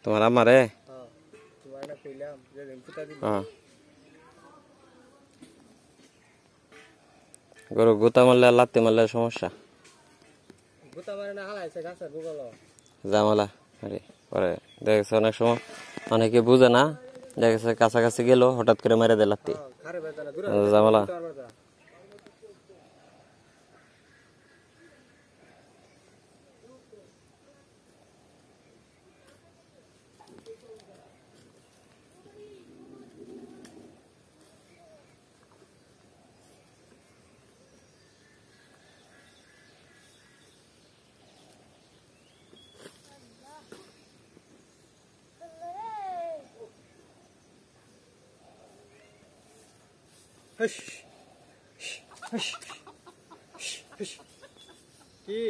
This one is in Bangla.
তোমার আমারে গরু গুতা মারলে লাত্তি মারলে সমস্যা জামালা আরে পরে দেখেছে অনেক সময় অনেকে বুঝে না দেখেছে কাছাকাছি গেল হঠাৎ করে মেরে দেয় লাত্তি জামালা কি